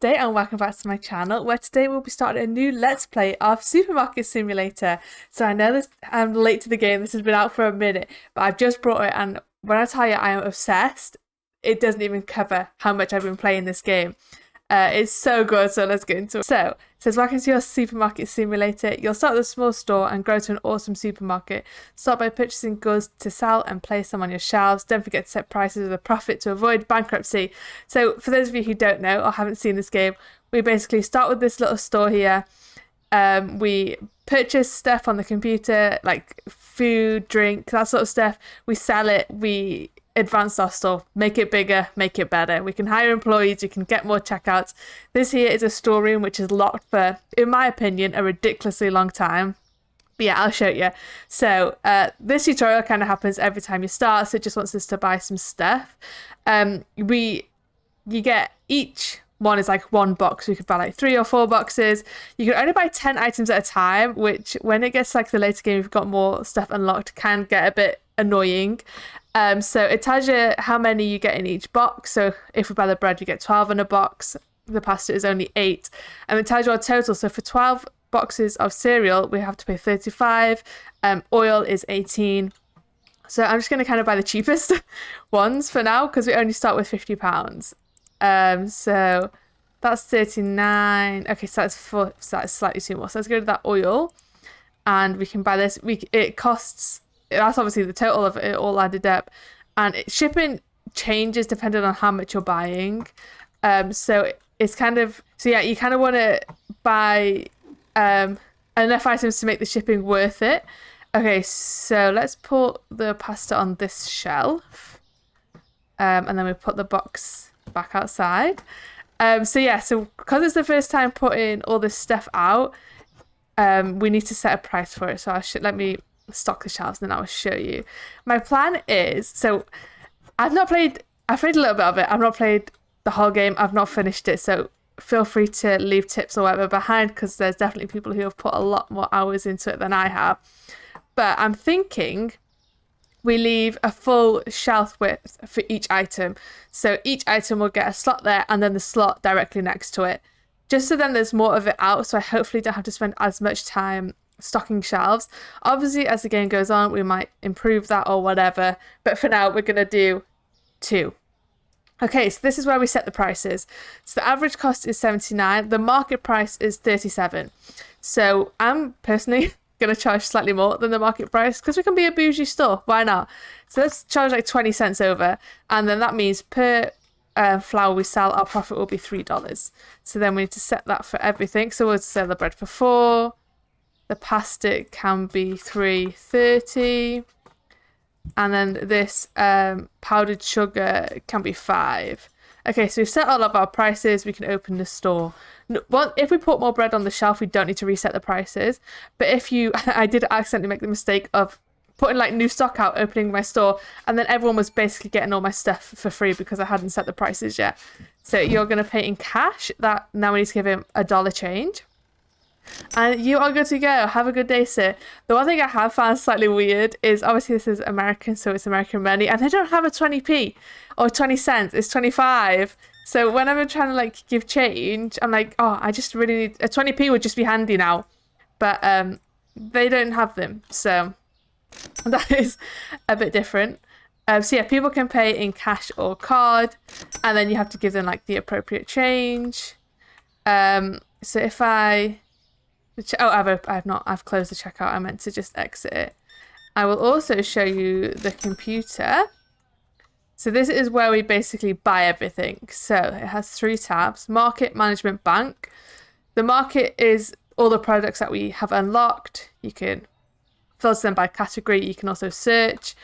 Wednesday and welcome back to my channel, where today we'll be starting a new Let's Play of Supermarket Simulator. So I know I'm late to the game, this has been out for a minute, but I've just brought it, and when I tell you I am obsessed, it doesn't even cover how much I've been playing this game. It's so good, so let's get into it. So, it says, welcome to your Supermarket Simulator. You'll start with a small store and grow to an awesome supermarket. Start by purchasing goods to sell and place them on your shelves. Don't forget to set prices with a profit to avoid bankruptcy. So, for those of you who don't know or haven't seen this game, we basically start with this little store here. We purchase stuff on the computer, like food, drink, that sort of stuff. We sell it, we advance our store, make it bigger, make it better. We can hire employees, we can get more checkouts. This here is a storeroom which is locked for, in my opinion, a ridiculously long time. But yeah, I'll show you. So this tutorial kind of happens every time you start, so it just wants us to buy some stuff. You get each one is like one box. We could buy like 3 or 4 boxes. You can only buy 10 items at a time, which when it gets like the later game, we've got more stuff unlocked, can get a bit annoying. So it tells you how many you get in each box. So if we buy the bread, we get 12 in a box. The pasta is only 8. And it tells you our total. So for 12 boxes of cereal, we have to pay 35. Oil is 18. So I'm just going to kind of buy the cheapest ones for now, because we only start with £50. So that's 39. Okay, so that's slightly too much. So let's go to that oil, and we can buy this. It costs. That's obviously the total of it all added up, and shipping changes depending on how much you're buying. So it's kind of, so yeah, you kind of want to buy enough items to make the shipping worth it. Okay, so let's put the pasta on this shelf, and then we put the box back outside. So yeah, so because it's the first time putting all this stuff out, we need to set a price for it. So let me stock the shelves and then I'll show you. My plan is, so I've played a little bit of it. I've not played the whole game. I've not finished it. So feel free to leave tips or whatever behind, because there's definitely people who have put a lot more hours into it than I have. But I'm thinking we leave a full shelf width for each item. So each item will get a slot there and then the slot directly next to it. Just so then there's more of it out, so I hopefully don't have to spend as much time stocking shelves. Obviously, as the game goes on, we might improve that or whatever, but for now we're going to do 2. Okay, so this is where we set the prices. So the average cost is 79, the market price is 37. So I'm personally going to charge slightly more than the market price, because we can be a bougie store, why not? So let's charge like 20 cents over, and then that means per flour we sell, our profit will be $3. So then we need to set that for everything. So we'll sell the bread for 4, the pasta can be $3.30, and then this powdered sugar can be 5. Okay, so we've set all of our prices. We can open the store. If we put more bread on the shelf, we don't need to reset the prices. But if I did accidentally make the mistake of putting like new stock out, opening my store, and then everyone was basically getting all my stuff for free because I hadn't set the prices yet. So you're going to pay in cash. That now we need to give him $1 change. And you are good to go. Have a good day, sir. The one thing I have found slightly weird is, obviously this is American, so it's American money, and they don't have a 20p or 20 cents. It's 25. So when I'm trying to like give change, I'm like, oh, I just really need a 20p would just be handy now. But they don't have them, so that is a bit different. So yeah, people can pay in cash or card, and then you have to give them like the appropriate change. So if I've closed the checkout. I meant to just exit it. I will also show you the computer. So this is where we basically buy everything. So it has 3 tabs: market, management, bank. The market is all the products that we have unlocked. You can filter them by category. You can also search.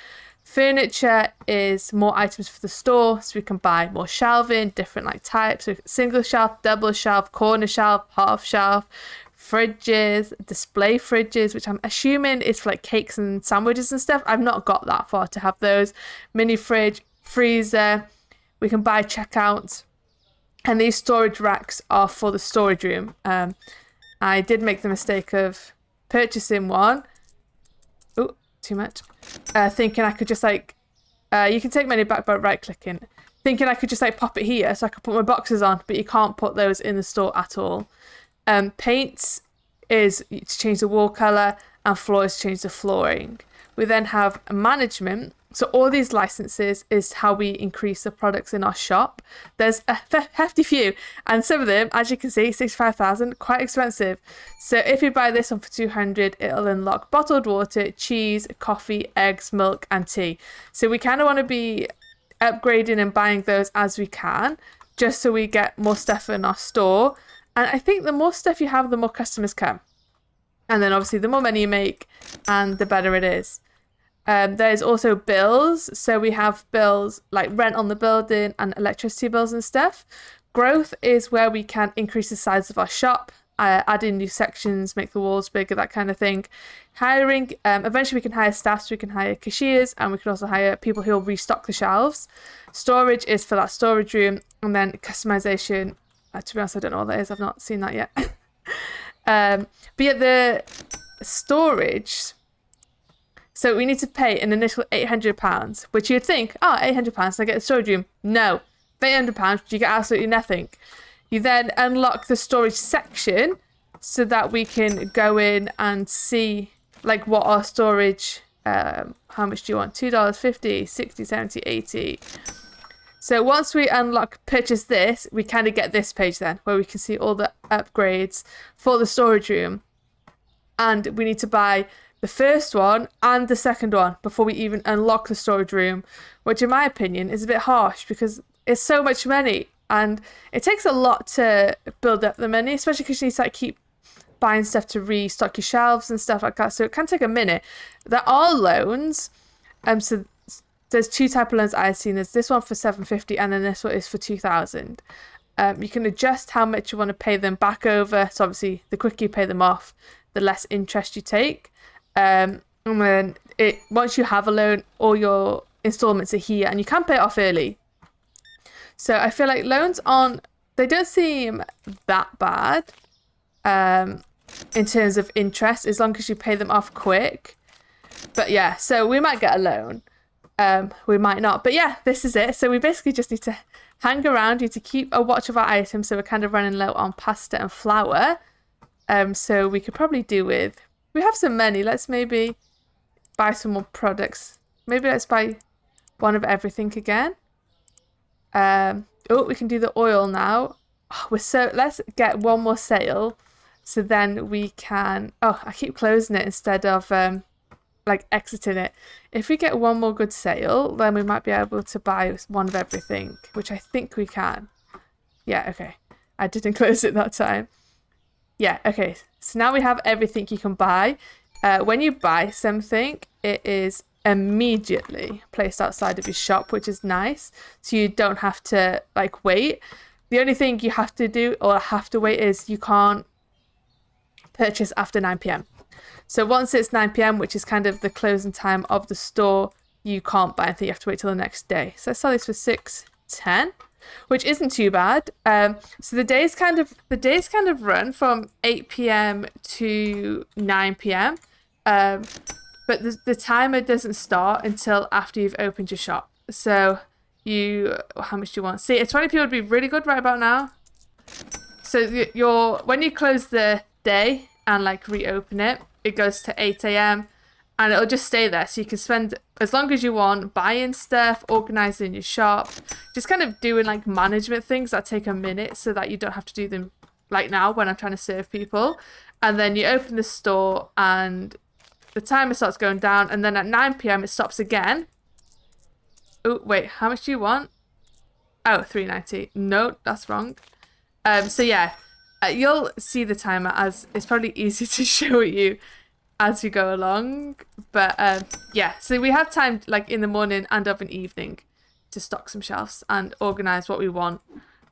Furniture is more items for the store, so we can buy more shelving, different like types. So single shelf, double shelf, corner shelf, half shelf. Fridges, display fridges, which I'm assuming is for like cakes and sandwiches and stuff. I've not got that far to have those. Mini fridge, freezer. We can buy checkouts, and these storage racks are for the storage room. I did make the mistake of purchasing one. Oh, too much. Thinking I could just like, you can take money back by right clicking. thinking I could just like pop it here so I could put my boxes on, but you can't put those in the store at all. Paints is to change the wall colour, and floors change the flooring. We then have management. So all these licenses is how we increase the products in our shop. There's a hefty few, and some of them, as you can see, 65,000, quite expensive. So if you buy this one for 200, it'll unlock bottled water, cheese, coffee, eggs, milk, and tea. So we kind of want to be upgrading and buying those as we can, just so we get more stuff in our store. And I think the more stuff you have, the more customers come. And then obviously the more money you make, and the better it is. There's also bills. So we have bills like rent on the building and electricity bills and stuff. Growth is where we can increase the size of our shop, add in new sections, make the walls bigger, that kind of thing. Hiring, eventually we can hire staff, so we can hire cashiers, and we can also hire people who will restock the shelves. Storage is for that storage room, and then customization. To be honest, I don't know what that is. I've not seen that yet. But yeah, the storage. So we need to pay an initial £800, which you'd think, oh, £800, I get a storage room. No, £800, you get absolutely nothing. You then unlock the storage section so that we can go in and see like what our storage, how much do you want? $2, $50, $60, $70, $80. So once we purchase this, we kind of get this page then, where we can see all the upgrades for the storage room. And we need to buy the first one and the second one before we even unlock the storage room, which in my opinion is a bit harsh because it's so much money and it takes a lot to build up the money, especially because you need to like keep buying stuff to restock your shelves and stuff like that. So it can take a minute. There are loans. So there's two type of loans I've seen. There's this one for $750 and then this one is for $2,000. You can adjust how much you want to pay them back over. So obviously the quicker you pay them off, the less interest you take. And then once you have a loan, all your installments are here and you can pay it off early. So I feel like loans they don't seem that bad in terms of interest, as long as you pay them off quick. But yeah, so we might get a loan. We might not. But yeah, this is it. So we basically just need to hang around. You need to keep a watch of our items. So we're kind of running low on pasta and flour. So we could probably do with... We have some money. Let's maybe buy some more products. Maybe let's buy one of everything again. We can do the oil now. Let's get one more sale. So then we can... Oh, I keep closing it instead of like exiting it. If we get one more good sale, then we might be able to buy one of everything, which I think we can. Yeah, okay. I didn't close it that time. Yeah, okay. So now we have everything you can buy. When you buy something, it is immediately placed outside of your shop, which is nice. So you don't have to like wait. The only thing you have to do or have to wait is you can't purchase after 9 p.m. So once it's 9 p.m, which is kind of the closing time of the store, you can't buy anything. You have to wait till the next day. So I sell this for $6.10. Which isn't too bad. So the days kind of run from 8 p.m. to 9 p.m. But the timer doesn't start until after you've opened your shop. So how much do you want? See, a 20p would be really good right about now. So when you close the day and like reopen it, it goes to 8 a.m. and it'll just stay there. So you can spend as long as you want buying stuff, organizing your shop, just kind of doing like management things that take a minute so that you don't have to do them like now when I'm trying to serve people. And then you open the store and the timer starts going down, and then at 9 p.m. it stops again. Oh, wait, how much do you want? Oh, $3.90. No, that's wrong. So yeah, you'll see the timer as it's probably easier to show you as you go along. But yeah, so we have time like in the morning and of an evening to stock some shelves and organize what we want.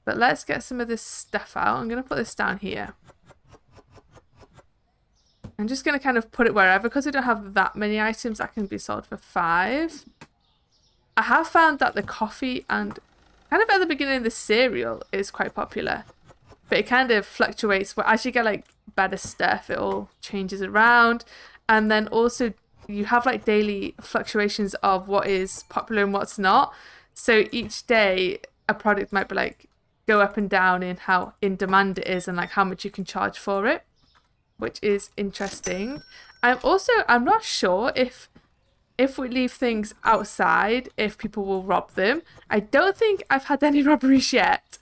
But let's get some of this stuff out. I'm going to put this down here. I'm just going to kind of put it wherever because we don't have that many items that can be sold for $5. I have found that the coffee and kind of at the beginning the cereal is quite popular. But it kind of fluctuates. But as you get like better stuff, it all changes around. And then also you have like daily fluctuations of what is popular and what's not. So each day a product might be like go up and down in how in demand it is and like how much you can charge for it, which is interesting. I'm not sure if we leave things outside, if people will rob them. I don't think I've had any robberies yet,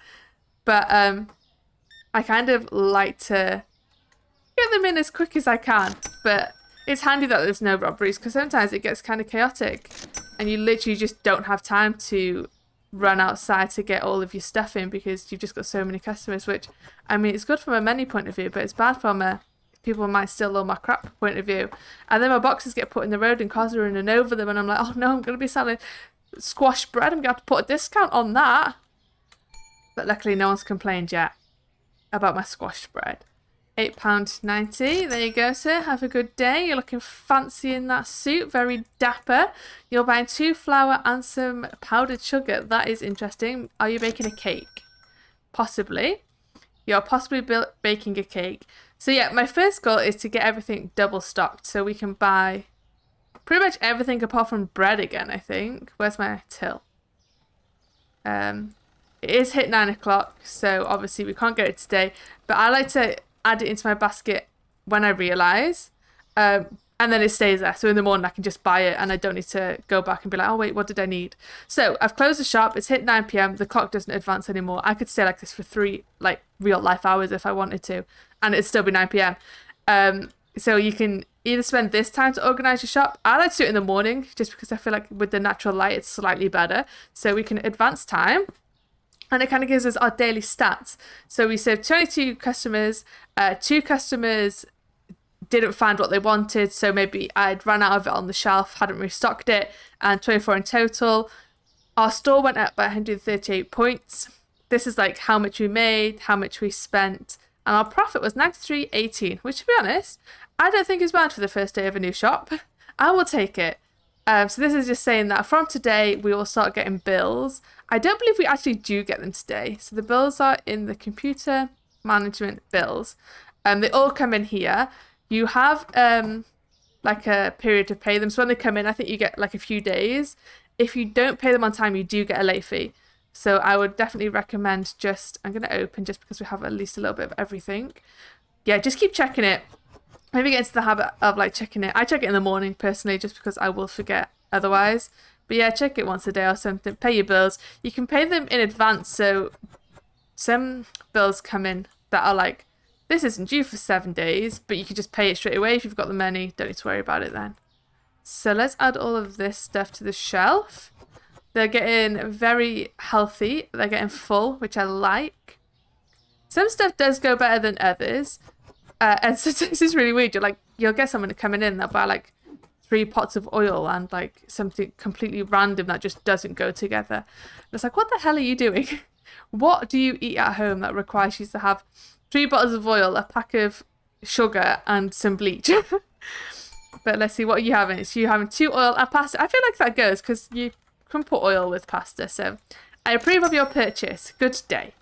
but I kind of like to get them in as quick as I can. But it's handy that there's no robberies because sometimes it gets kind of chaotic and you literally just don't have time to run outside to get all of your stuff in because you've just got so many customers, which, I mean, it's good from a money point of view, but it's bad from a people might steal all my crap point of view. And then my boxes get put in the road and cars are running over them and I'm like, oh no, I'm going to be selling squash bread. I'm going to have to put a discount on that. But luckily no one's complained yet about my squash bread. £8.90. There you go, sir. Have a good day. You're looking fancy in that suit. Very dapper. You're buying 2 flour and some powdered sugar. That is interesting. Are you baking a cake? Possibly. You're possibly baking a cake. So yeah, my first goal is to get everything double stocked so we can buy pretty much everything apart from bread again, I think. Where's my till? It is hit 9 o'clock, so obviously we can't get it today. But I like to add it into my basket when I realise. And then it stays there. So in the morning I can just buy it and I don't need to go back and be like, oh wait, what did I need? So I've closed the shop. It's hit 9 p.m. The clock doesn't advance anymore. I could stay like this for 3 like real life hours if I wanted to. And it'd still be 9 p.m. So you can either spend this time to organise your shop. I like to do it in the morning just because I feel like with the natural light it's slightly better. So we can advance time. And it kind of gives us our daily stats. So we served 22 customers. 2 customers didn't find what they wanted. So maybe I'd run out of it on the shelf, hadn't restocked it. And 24 in total. Our store went up by 138 points. This is like how much we made, how much we spent. And our profit was 93.18, which to be honest, I don't think is bad for the first day of a new shop. I will take it. So this is just saying that from today, we will start getting bills. I don't believe we actually do get them today. So the bills are in the computer management bills. They all come in here. You have like a period to pay them. So when they come in, I think you get like a few days. If you don't pay them on time, you do get a late fee. So I would definitely recommend I'm going to open just because we have at least a little bit of everything. Yeah, just keep checking it. Maybe get into the habit of like checking it. I check it in the morning personally just because I will forget otherwise. But yeah, check it once a day or something. Pay your bills. You can pay them in advance. So some bills come in that are like, this isn't due for 7 days, but you can just pay it straight away if you've got the money. Don't need to worry about it then. So let's add all of this stuff to the shelf. They're getting very healthy. They're getting full, which I like. Some stuff does go better than others. And so this is really weird. You'll get someone coming in that buy like 3 pots of oil and like something completely random that just doesn't go together. And it's like, what the hell are you doing? What do you eat at home that requires you to have 3 bottles of oil, a pack of sugar, and some bleach? But let's see, what are you having? So you're having 2 oil and pasta. I feel like that goes because you can put oil with pasta. So I approve of your purchase. Good day.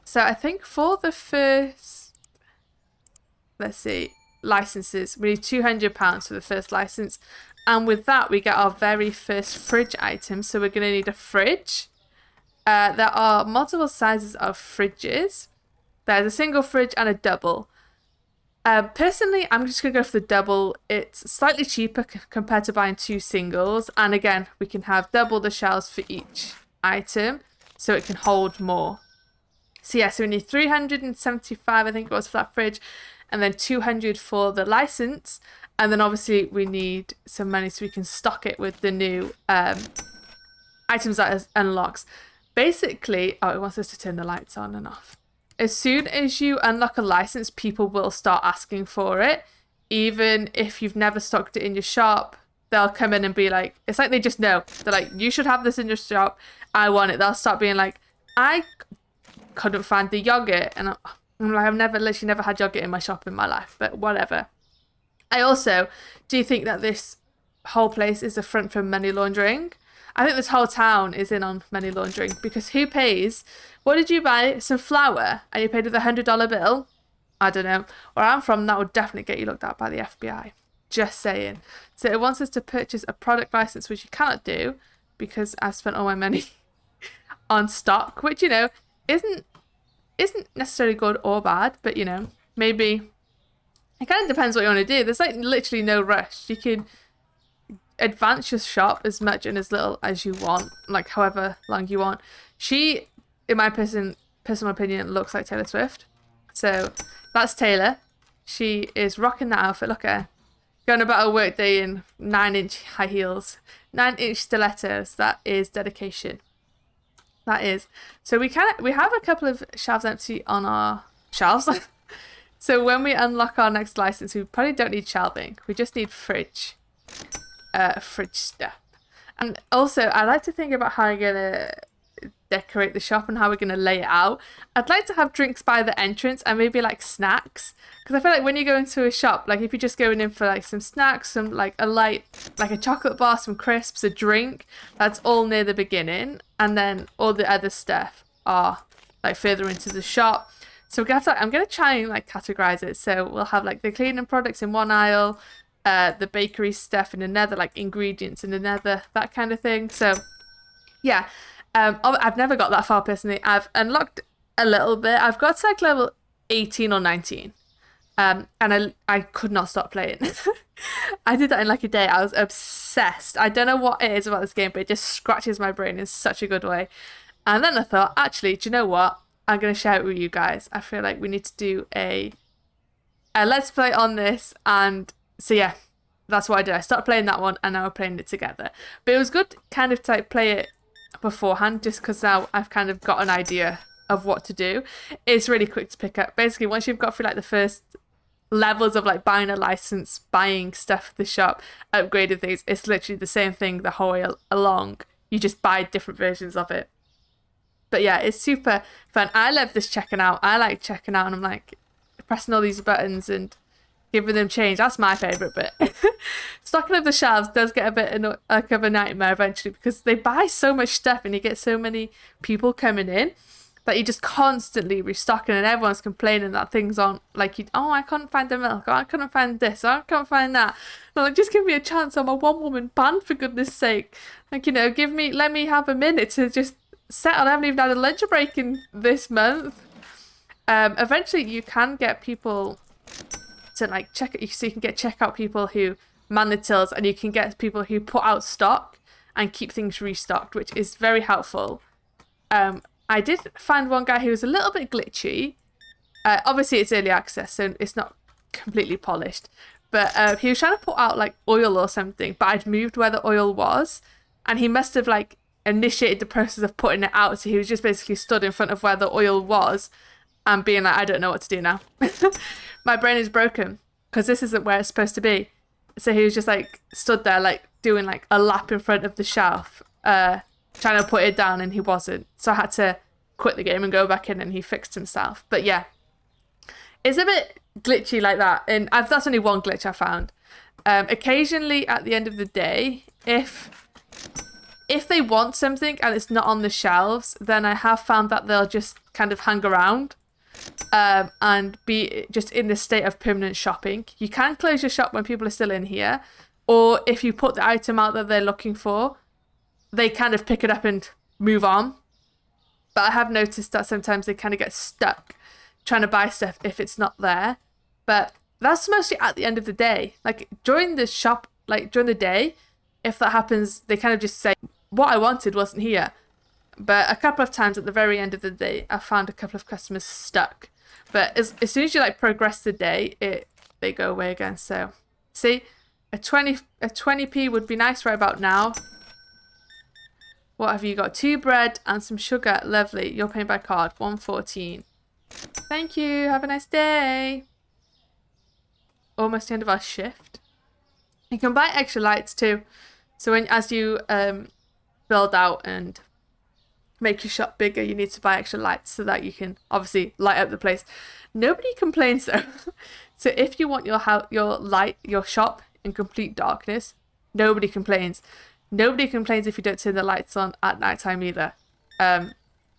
So I think for the first, let's see, licenses, we need £200 for the first license. And with that, we get our very first fridge item. So we're going to need a fridge. There are multiple sizes of fridges. There's a single fridge and a double. Personally, I'm just going to go for the double. It's slightly cheaper compared to buying 2 singles. And again, we can have double the shelves for each item so it can hold more. So yeah, so we need 375, I think it was, for that fridge. And then 200 for the license. And then obviously we need some money so we can stock it with the new items that it unlocks. Basically, oh, it wants us to turn the lights on and off. As soon as you unlock a license, people will start asking for it. Even if you've never stocked it in your shop, they'll come in and be like, it's like they just know. They're like, you should have this in your shop. I want it. They'll start being like, I couldn't find the yogurt. And I'm like, I've literally never had yogurt in my shop in my life, but whatever. I also do think that this whole place is a front for money laundering. I think this whole town is in on money laundering because who pays? What did you buy? Some flour and you paid with $100 bill? I don't know. Where I'm from, that would definitely get you looked at by the FBI. Just saying. So it wants us to purchase a product license, which you cannot do. because I've spent all my money on stock, which, you know, isn't necessarily good or bad, but, you know, maybe it kind of depends what you want to do. There's like literally no rush. You can advance your shop as much and as little as you want, like however long you want. She, in my personal opinion, looks like Taylor Swift. So that's Taylor. She is rocking that outfit. Look at her. Going about a work day in 9-inch high heels, 9-inch stilettos. That is dedication. That is. So we have a couple of shelves empty on our shelves. So when we unlock our next license, we probably don't need shelving. We just need fridge stuff. And also, I like to think about how I'm gonna decorate the shop and how we're gonna lay it out. I'd like to have drinks by the entrance and maybe like snacks, because I feel like when you go into a shop, like if you're just going in for like some snacks, some like a light, like a chocolate bar, some crisps, a drink, that's all near the beginning, and then all the other stuff are like further into the shop. So we're gonna have to, I'm gonna try and like categorize it. So we'll have like the cleaning products in one aisle, the bakery stuff in another, like ingredients in another, that kind of thing. So yeah, I've never got that far personally. I've unlocked a little bit. I've got to like level 18 or 19. And I could not stop playing. I did that in like a day. I was obsessed. I don't know what it is about this game, but it just scratches my brain in such a good way. And then I thought, actually, do you know what? I'm going to share it with you guys. I feel like we need to do a let's play on this. And so yeah, that's what I did. I started playing that one and now we're playing it together. But it was good kind of to like play it beforehand, just because now I've kind of got an idea of what to do. It's really quick to pick up. Basically, once you've got through like the first levels of like buying a license, buying stuff at the shop, upgrading things, it's literally the same thing the whole way along. You just buy different versions of it. But yeah, it's super fun. I love this checking out. I like checking out, and I'm like pressing all these buttons and giving them change. That's my favourite bit. Stocking up the shelves does get a bit like of a nightmare eventually, because they buy so much stuff and you get so many people coming in that you're just constantly restocking, and everyone's complaining that things aren't like I couldn't find the milk, or I couldn't find this, or I couldn't find that. I'm like, just give me a chance. I'm a one-woman band, for goodness sake. Like, you know, let me have a minute to just settle. I haven't even had a lunch break in this month. Eventually you can get people to like check it, so you can get checkout people who man the tills, and you can get people who put out stock and keep things restocked, which is very helpful. I did find one guy who was a little bit glitchy. Obviously it's early access, so it's not completely polished, but he was trying to put out like oil or something, but I'd moved where the oil was, and he must have like initiated the process of putting it out, so he was just basically stood in front of where the oil was and being like, I don't know what to do now. My brain is broken because this isn't where it's supposed to be. So he was just like stood there like doing like a lap in front of the shelf, trying to put it down, and he wasn't. So I had to quit the game and go back in, and he fixed himself. But yeah, it's a bit glitchy like that, and that's only one glitch I found. Occasionally at the end of the day, if they want something and it's not on the shelves, then I have found that they'll just kind of hang around and be just in the state of permanent shopping. You can close your shop when people are still in here, or if you put the item out that they're looking for, they kind of pick it up and move on. But I have noticed that sometimes they kind of get stuck trying to buy stuff if it's not there. But that's mostly at the end of the day. Like during the shop, like during the day, if that happens, they kind of just say, what I wanted wasn't here. But a couple of times at the very end of the day, I found a couple of customers stuck. But as soon as you like progress the day, they go away again. So see, a 20p would be nice right about now. What have you got? 2 bread and some sugar. Lovely. You're paying by card. 114. Thank you. Have a nice day. Almost the end of our shift. You can buy extra lights too. So as you build out and make your shop bigger, you need to buy extra lights so that you can obviously light up the place. Nobody complains though. So if you want your shop in complete darkness, nobody complains. Nobody complains if you don't turn the lights on at nighttime either.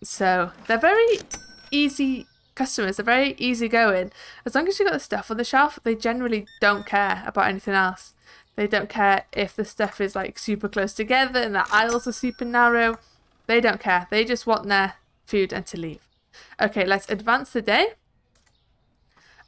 So they're very easy customers. They're very easy going. As long as you got the stuff on the shelf, they generally don't care about anything else. They don't care if the stuff is like super close together and the aisles are super narrow. They don't care. They just want their food and to leave. Okay, let's advance the day.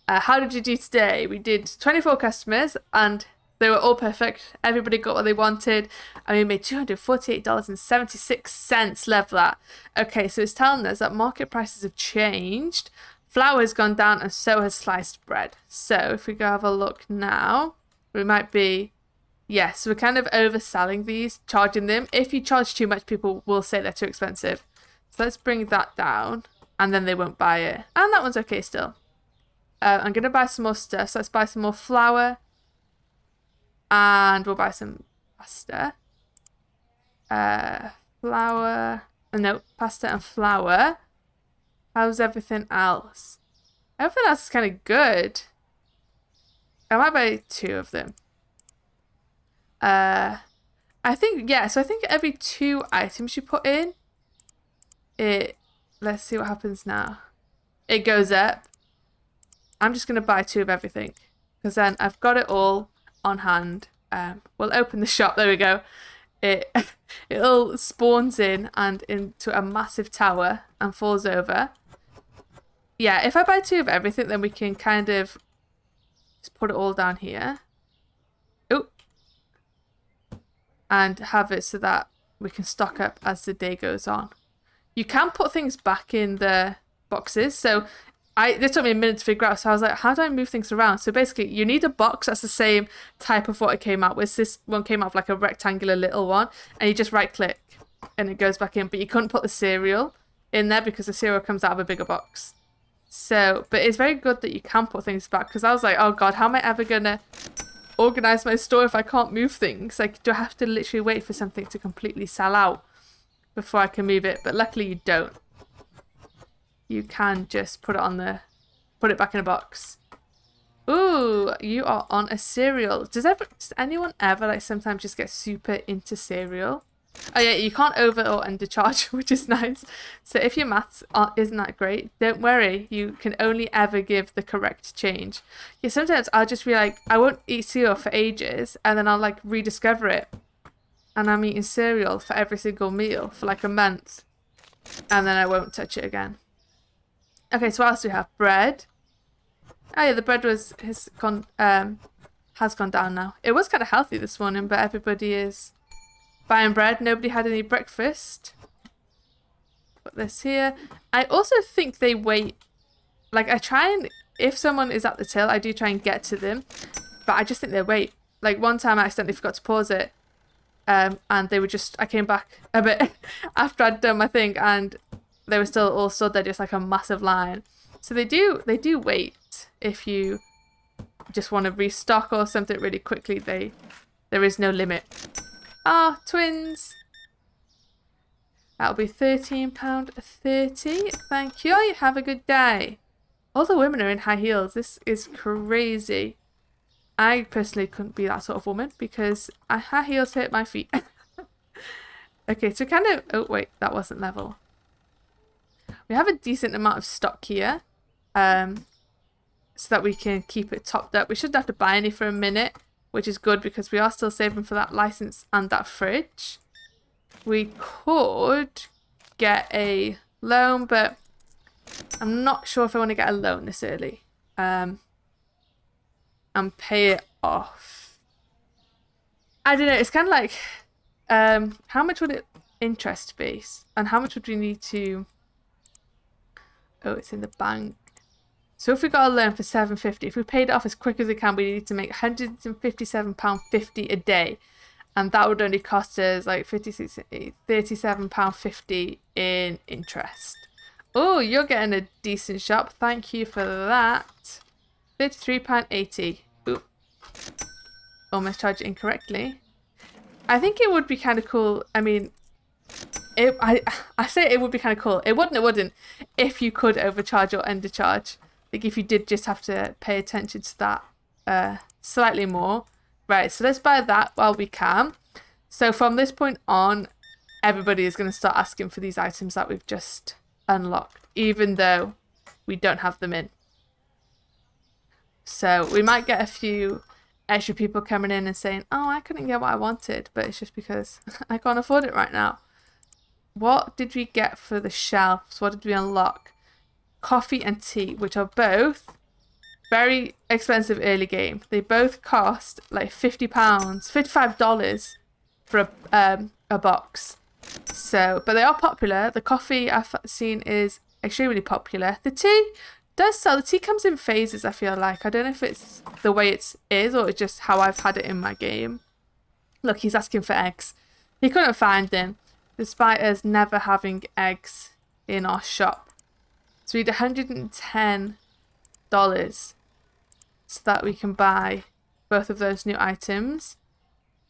How did you do today? We did 24 customers and they were all perfect. Everybody got what they wanted. And we made $248.76. Love that. Okay, so it's telling us that market prices have changed. Flour has gone down and so has sliced bread. So if we go have a look now, we might be... Yes, we're kind of overselling these, charging them. If you charge too much, people will say they're too expensive. So let's bring that down and then they won't buy it. And that one's okay still. I'm going to buy some more stuff. So let's buy some more flour. And we'll buy some pasta. Flour. No, pasta and flour. How's everything else? Everything else is kind of good. I might buy 2 of them. I think, yeah, so I think every 2 items you put in, let's see what happens now. It goes up. I'm just going to buy 2 of everything because then I've got it all on hand. We'll open the shop. There we go. It all spawns in and into a massive tower and falls over. Yeah, if I buy 2 of everything, then we can kind of just put it all down here. Oh. And have it so that we can stock up as the day goes on. You can put things back in the boxes. So this took me a minute to figure out. So I was like, how do I move things around? So basically, you need a box that's the same type of what it came out with. This one came out with like a rectangular little one. And you just right click and it goes back in. But you couldn't put the cereal in there because the cereal comes out of a bigger box. So, but it's very good that you can put things back. Because I was like, oh God, how am I ever going to organize my store if I can't move things? Like, do I have to literally wait for something to completely sell out before I can move it? But luckily you don't. You can just put it back in a box. Ooh, you are on a cereal. Does anyone ever like sometimes just get super into cereal? Oh yeah, you can't over or undercharge, which is nice. So if your maths isn't that great, don't worry. You can only ever give the correct change. Yeah, sometimes I'll just be like, I won't eat cereal for ages, and then I'll like rediscover it. And I'm eating cereal for every single meal for like a month. And then I won't touch it again. Okay, so what else do we have? Bread. Oh yeah, the bread has gone down now. It was kind of healthy this morning, but everybody is buying bread. Nobody had any breakfast. Put this here. I also think they wait. Like I try and, if someone is at the till, I do try and get to them. But I just think they wait. Like one time I accidentally forgot to pause it. And they were just, I came back a bit after I'd done my thing and they were still all stood there just like a massive line. So they do wait. If you just want to restock or something really quickly, there is no limit. Ah, twins. That'll be £13.30. Thank you. You have a good day. All the women are in high heels. This is crazy. I personally couldn't be that sort of woman because high heels hurt my feet. Okay, so kind of... Oh, wait. That wasn't level. We have a decent amount of stock here. So that we can keep it topped up. We shouldn't have to buy any for a minute, which is good because we are still saving for that license and that fridge. We could get a loan, but I'm not sure if I want to get a loan this early. And pay it off. I don't know. It's kind of like, how much would it interest be? And how much would we need to... Oh, it's in the bank. So if we got a loan for $7.50, if we paid it off as quick as we can, we need to make £157.50 a day. And that would only cost us like £37.50 in interest. Oh, you're getting a decent shop. Thank you for that. £33.80. Ooh. Almost charged incorrectly. I think it would be kind of cool. I mean, I say it would be kind of cool. It wouldn't if you could overcharge or undercharge. Like if you did just have to pay attention to that slightly more. Right, so let's buy that while we can. So from this point on, everybody is going to start asking for these items that we've just unlocked, even though we don't have them in. So we might get a few extra people coming in and saying, oh, I couldn't get what I wanted, but it's just because I can't afford it right now. What did we get for the shelves? What did we unlock? Coffee and tea, which are both very expensive early game. They both cost like £50, $55 for a box. So, but they are popular. The coffee I've seen is extremely popular. The tea does sell. The tea comes in phases, I feel like. I don't know if it's the way it is or it's just how I've had it in my game. Look, he's asking for eggs. He couldn't find them, despite us never having eggs in our shop. So we need $110 so that we can buy both of those new items.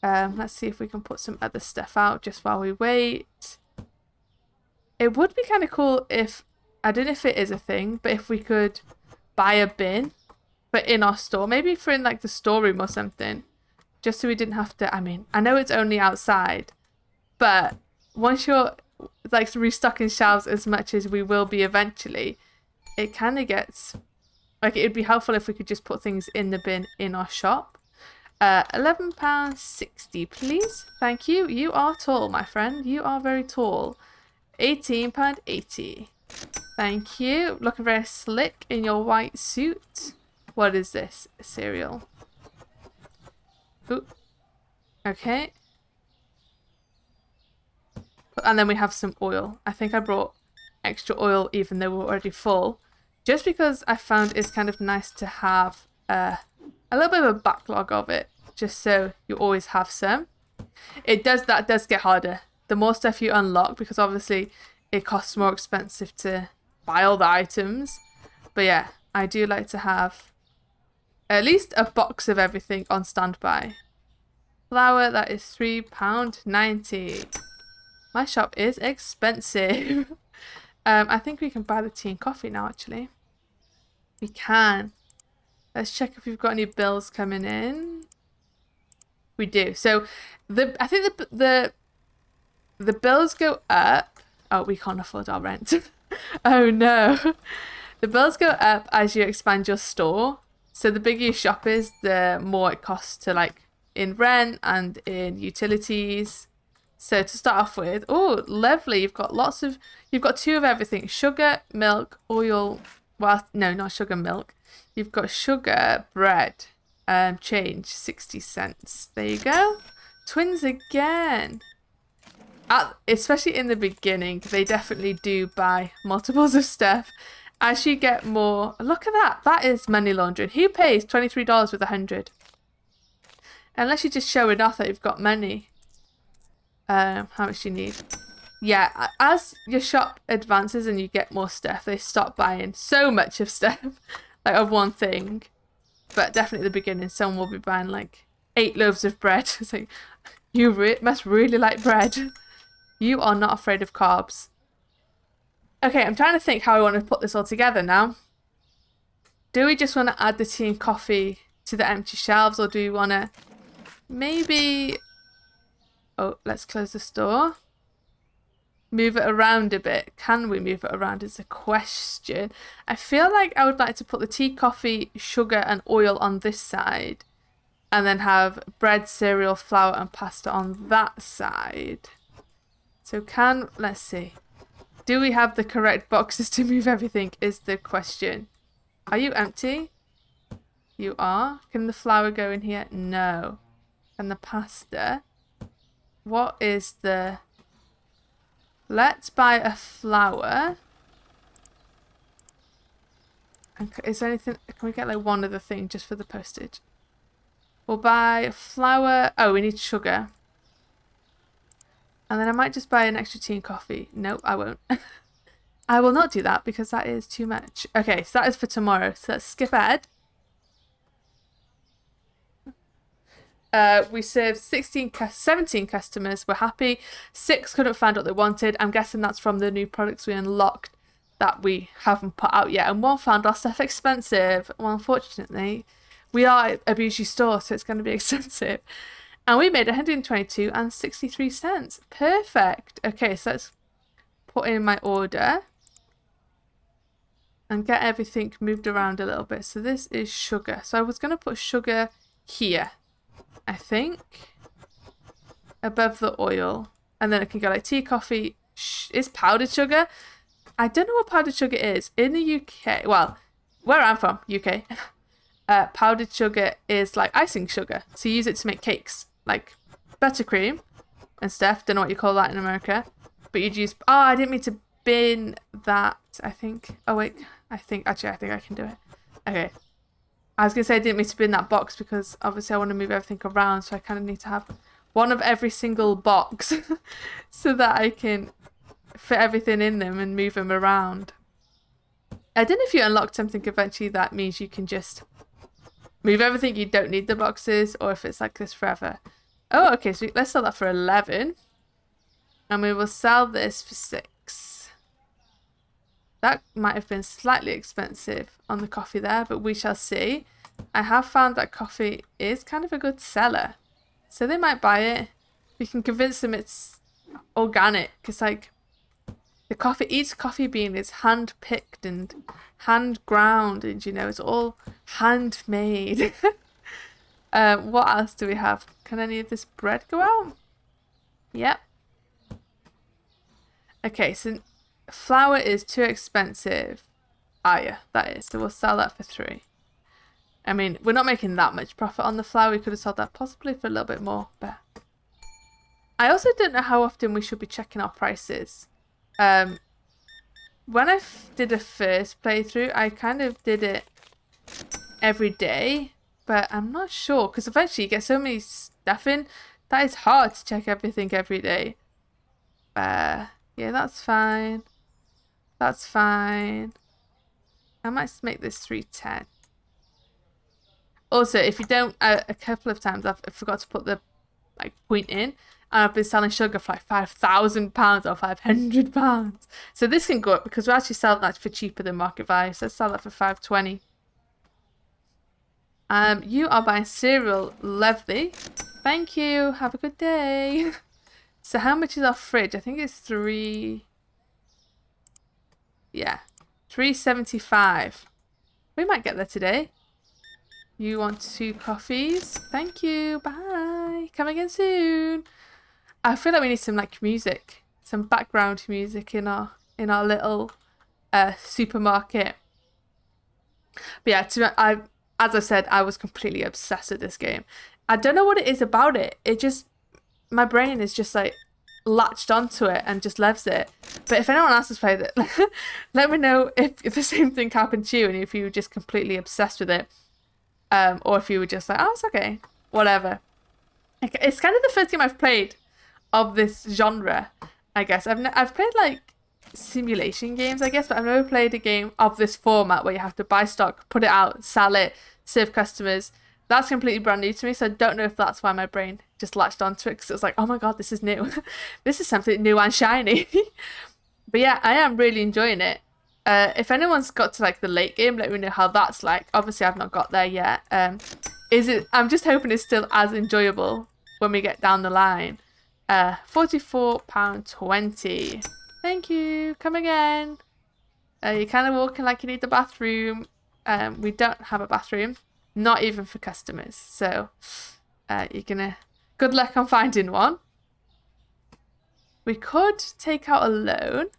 Let's see if we can put some other stuff out just while we wait. It would be kind of cool if, I don't know if it is a thing, but if we could buy a bin, but in our store, maybe for in like the storeroom or something, just so we didn't have to, I mean, I know it's only outside, but once you're like restocking shelves as much as we will be eventually, it kind of gets, like it'd be helpful if we could just put things in the bin in our shop. £11.60, please. Thank you. You are tall, my friend. You are very tall. £18.80. Thank you. Looking very slick in your white suit. What is this? Cereal. Ooh. Okay. And then we have some oil. I think I brought extra oil even though we're already full. Just because I found it's kind of nice to have a little bit of a backlog of it, just so you always have some. That does get harder the more stuff you unlock, because obviously it costs more expensive to buy all the items. But yeah, I do like to have at least a box of everything on standby. Flour, that is £3.90. My shop is expensive. I think we can buy the tea and coffee now, actually. We can. Let's check if we've got any bills coming in. We do. So I think the bills go up. Oh, we can't afford our rent. Oh no. The bills go up as you expand your store. So the bigger your shop is, the more it costs to like in rent and in utilities. So to start off with, oh, lovely. You've got two of everything. Sugar, milk, oil. Well, no, not sugar, milk. You've got sugar, bread, change, 60 cents. There you go. Twins again. Especially in the beginning, they definitely do buy multiples of stuff. As you get more, look at that. That is money laundering. Who pays $23 with 100? Unless you're just showing off that you've got money. How much do you need? Yeah, as your shop advances and you get more stuff, they stop buying so much of stuff, like of one thing. But definitely at the beginning, someone will be buying like 8 loaves of bread. It's like, you must really like bread. You are not afraid of carbs. Okay, I'm trying to think how I want to put this all together now. Do we just want to add the tea and coffee to the empty shelves, or do we want to maybe... Oh, let's close the store. Move it around a bit. Can we move it around is a question. I feel like I would like to put the tea, coffee, sugar and oil on this side. And then have bread, cereal, flour and pasta on that side. So let's see. Do we have the correct boxes to move everything is the question. Are you empty? You are. Can the flour go in here? No. And the pasta? What is the... Let's buy a flour. Is there anything... Can we get like one other thing just for the postage? We'll buy flour. Oh, we need sugar. And then I might just buy an extra tea and coffee. Nope, I won't. I will not do that because that is too much. Okay, so that is for tomorrow. So let's skip ahead. We served 17 customers. We're happy. 6 couldn't find what they wanted. I'm guessing that's from the new products we unlocked that we haven't put out yet. And 1 found our stuff expensive. Well, unfortunately, we are a beauty store, so it's going to be expensive. And we made 122 and 63 cents. Perfect. Okay, so let's put in my order and get everything moved around a little bit. So this is sugar. So I was going to put sugar here, I think, above the oil. And then it can go like tea, coffee. Is powdered sugar? I don't know what powdered sugar is. In the UK, well, where I'm from, UK, powdered sugar is like icing sugar. So you use it to make cakes, like buttercream and stuff. Don't know what you call that in America. But you'd use... Oh, I didn't mean to bin that, I think. Oh, wait. Actually, I think I can do it. Okay. I was going to say I didn't mean to bin that box because obviously I want to move everything around. So I kind of need to have one of every single box so that I can fit everything in them and move them around. I don't know if you unlock something eventually that means you can just move everything. You don't need the boxes, or if it's like this forever. Oh, okay. So let's sell that for 11. And we will sell this for 6. That might have been slightly expensive on the coffee there, but we shall see. I have found that coffee is kind of a good seller. So they might buy it. We can convince them it's organic. Because like each coffee bean is hand picked and hand ground. And you know, it's all handmade. What else do we have? Can any of this bread go out? Yep. Okay, so flour is too expensive. Ah, yeah, that is. So we'll sell that for 3. I mean, we're not making that much profit on the flour. We could have sold that possibly for a little bit more. But I also don't know how often we should be checking our prices. When I did a first playthrough, I kind of did it every day. But I'm not sure, because eventually you get so many stuff in that it's hard to check everything every day. Yeah, that's fine. That's fine. I might make this 310. Also, if you don't, a couple of times I've forgot to put the like point in, and I've been selling sugar for like £5,000 or £500. So this can go up because we're actually selling that for cheaper than market value. So let's sell that for 520. You are buying cereal. Lovely. Thank you. Have a good day. So how much is our fridge? I think it's 3... Yeah. 375. We might get there today. You want 2 coffees? Thank you. Bye. Come again soon. I feel like we need some like music. Some background music in our little supermarket. But yeah, as I said, I was completely obsessed with this game. I don't know what it is about it. My brain is just like latched onto it and just loves it. But if anyone else has played it, let me know if the same thing happened to you and if you were just completely obsessed with it. Or if you were just like, oh, it's okay. Whatever. It's kind of the first game I've played of this genre, I guess. I've played like simulation games, I guess, but I've never played a game of this format where you have to buy stock, put it out, sell it, serve customers. That's completely brand new to me, so I don't know if that's why my brain just latched onto it, because it was like, oh my god, this is new. This is something new and shiny. But yeah, I am really enjoying it. If anyone's got to like the late game, let me know how that's like. Obviously, I've not got there yet. I'm just hoping it's still as enjoyable when we get down the line. £44.20. Thank you. Come again. You're kind of walking like you need the bathroom. We don't have a bathroom. Not even for customers. So you're gonna... Good luck on finding one. We could take out a loan.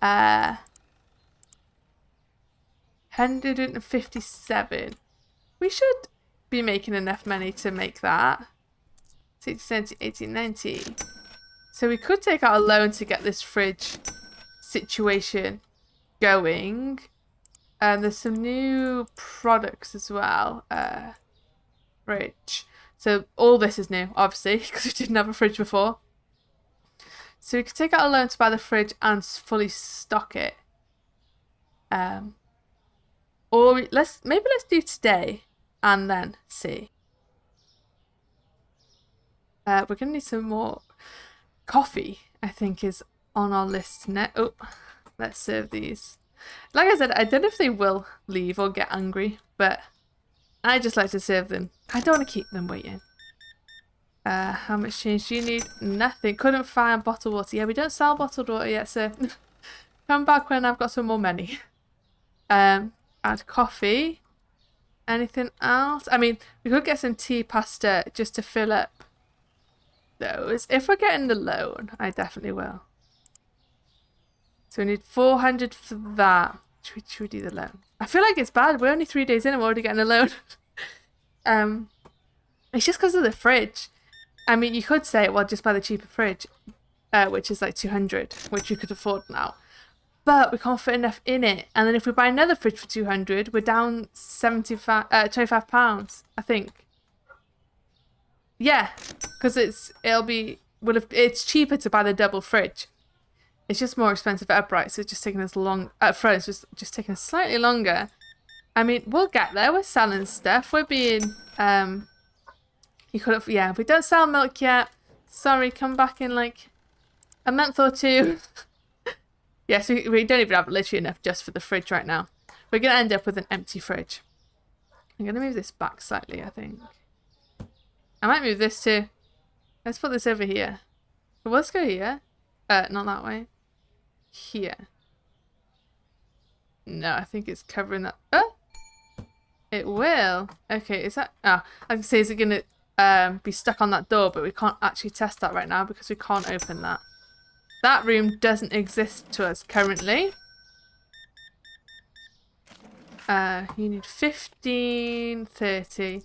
157. We should be making enough money to make that. 60, 70, 80, 90. So we could take out a loan to get this fridge situation going. And there's some new products as well. Fridge. So all this is new, obviously, because we didn't have a fridge before. So we could take out a loan to buy the fridge and fully stock it. Or let's do today and then see. We're gonna need some more coffee, I think, is on our list now. Oh, let's serve these. Like I said, I don't know if they will leave or get angry, but I just like to serve them. I don't want to keep them waiting. How much change do you need? Nothing. Couldn't find bottled water. Yeah, we don't sell bottled water yet, so come back when I've got some more money. Add coffee. Anything else? I mean, we could get some tea pasta just to fill up those. If we're getting the loan, I definitely will. So we need 400 for that. Should we do the loan? I feel like it's bad. We're only 3 days in and we're already getting a loan. It's just because of the fridge. I mean, you could say, well, just buy the cheaper fridge, which is like 200, which we could afford now. But we can't fit enough in it. And then if we buy another fridge for 200, we're down 25 pounds, I think. Yeah, because it's cheaper to buy the double fridge. It's just more expensive at upright, so it's just taking us long. At front, it's just taking us slightly longer. I mean, we'll get there. We're selling stuff. We're being you could have, yeah. We don't sell milk yet. Sorry, come back in like a month or two. Yes, we don't even have literally enough just for the fridge right now. We're gonna end up with an empty fridge. I'm gonna move this back slightly, I think. I might move this too. Let's put this over here. Well, let's go here. Not that way. Here. No, I think it's covering that. Oh! It will. Okay, is that... Oh, I can say, is it going to be stuck on that door? But we can't actually test that right now because we can't open that. That room doesn't exist to us currently. You need 15, 30.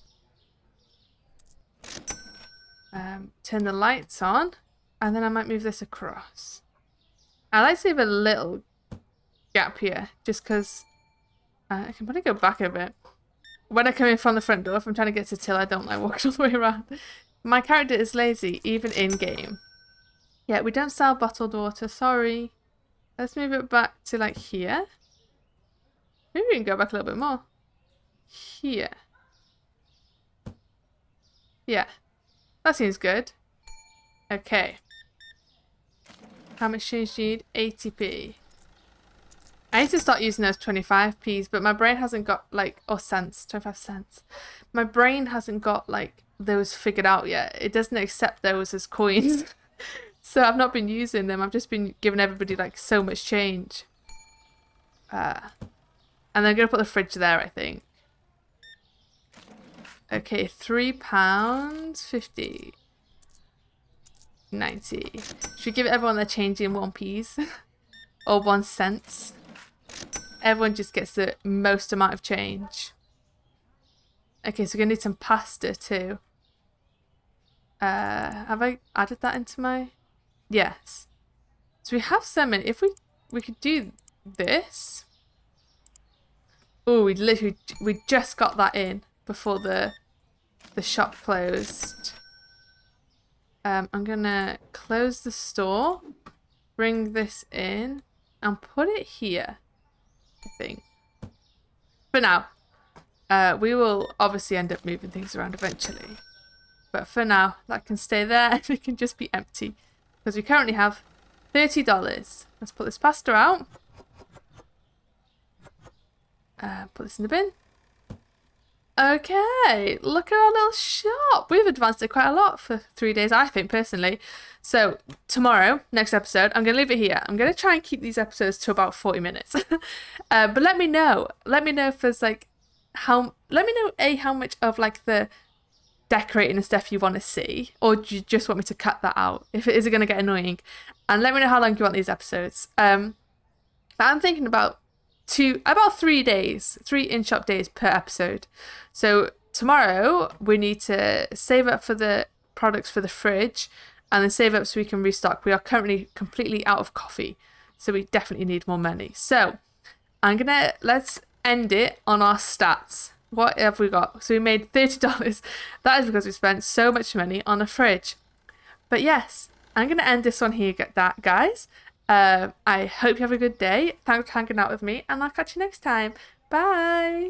Turn the lights on. And then I might move this across. I like to leave a little gap here. Just because I can probably go back a bit. When I come in from the front door, if I'm trying to get to Till, I don't like walking all the way around. My character is lazy, even in-game. Yeah, we don't sell bottled water, sorry. Let's move it back to like here. Maybe we can go back a little bit more. Here. Yeah, that seems good. Okay. How much change do you need? 80p. I need to start using those 25p's, but my brain hasn't got like, or cents, 25 cents. My brain hasn't got like those figured out yet. It doesn't accept those as coins. So I've not been using them. I've just been giving everybody like so much change. And then I'm going to put the fridge there, I think. Okay, £3.50. 90. Should we give everyone their change in 1p's? Or 1 cent? Everyone just gets the most amount of change. Okay, so we're going to need some pasta too. Have I added that into my... Yes. So we have so many. If we could do this. Oh, we just got that in before the shop closed. I'm gonna close the store, bring this in, and put it here, I think. For now. We will obviously end up moving things around eventually. But for now, that can stay there and it can just be empty. Because we currently have $30. Let's put this pasta out. Put this in the bin. Okay, look at our little shop. We've advanced it quite a lot for 3 days, I think, personally. So tomorrow, next episode, I'm going to leave it here. I'm going to try and keep these episodes to about 40 minutes. But let me know. Let me know if there's like, let me know, how much of like the decorating and stuff you want to see. Or do you just want me to cut that out? If it is going to get annoying. And let me know how long you want these episodes. I'm thinking about 3 days, 3 in-shop days per episode. So tomorrow we need to save up for the products for the fridge and then save up so we can restock. We are currently completely out of coffee, so we definitely need more money. So let's end it on our stats. What have we got? So we made $30. That is because we spent so much money on a fridge. But yes, I'm going to end this one here, guys. I hope you have a good day. Thanks for hanging out with me, and I'll catch you next time. Bye!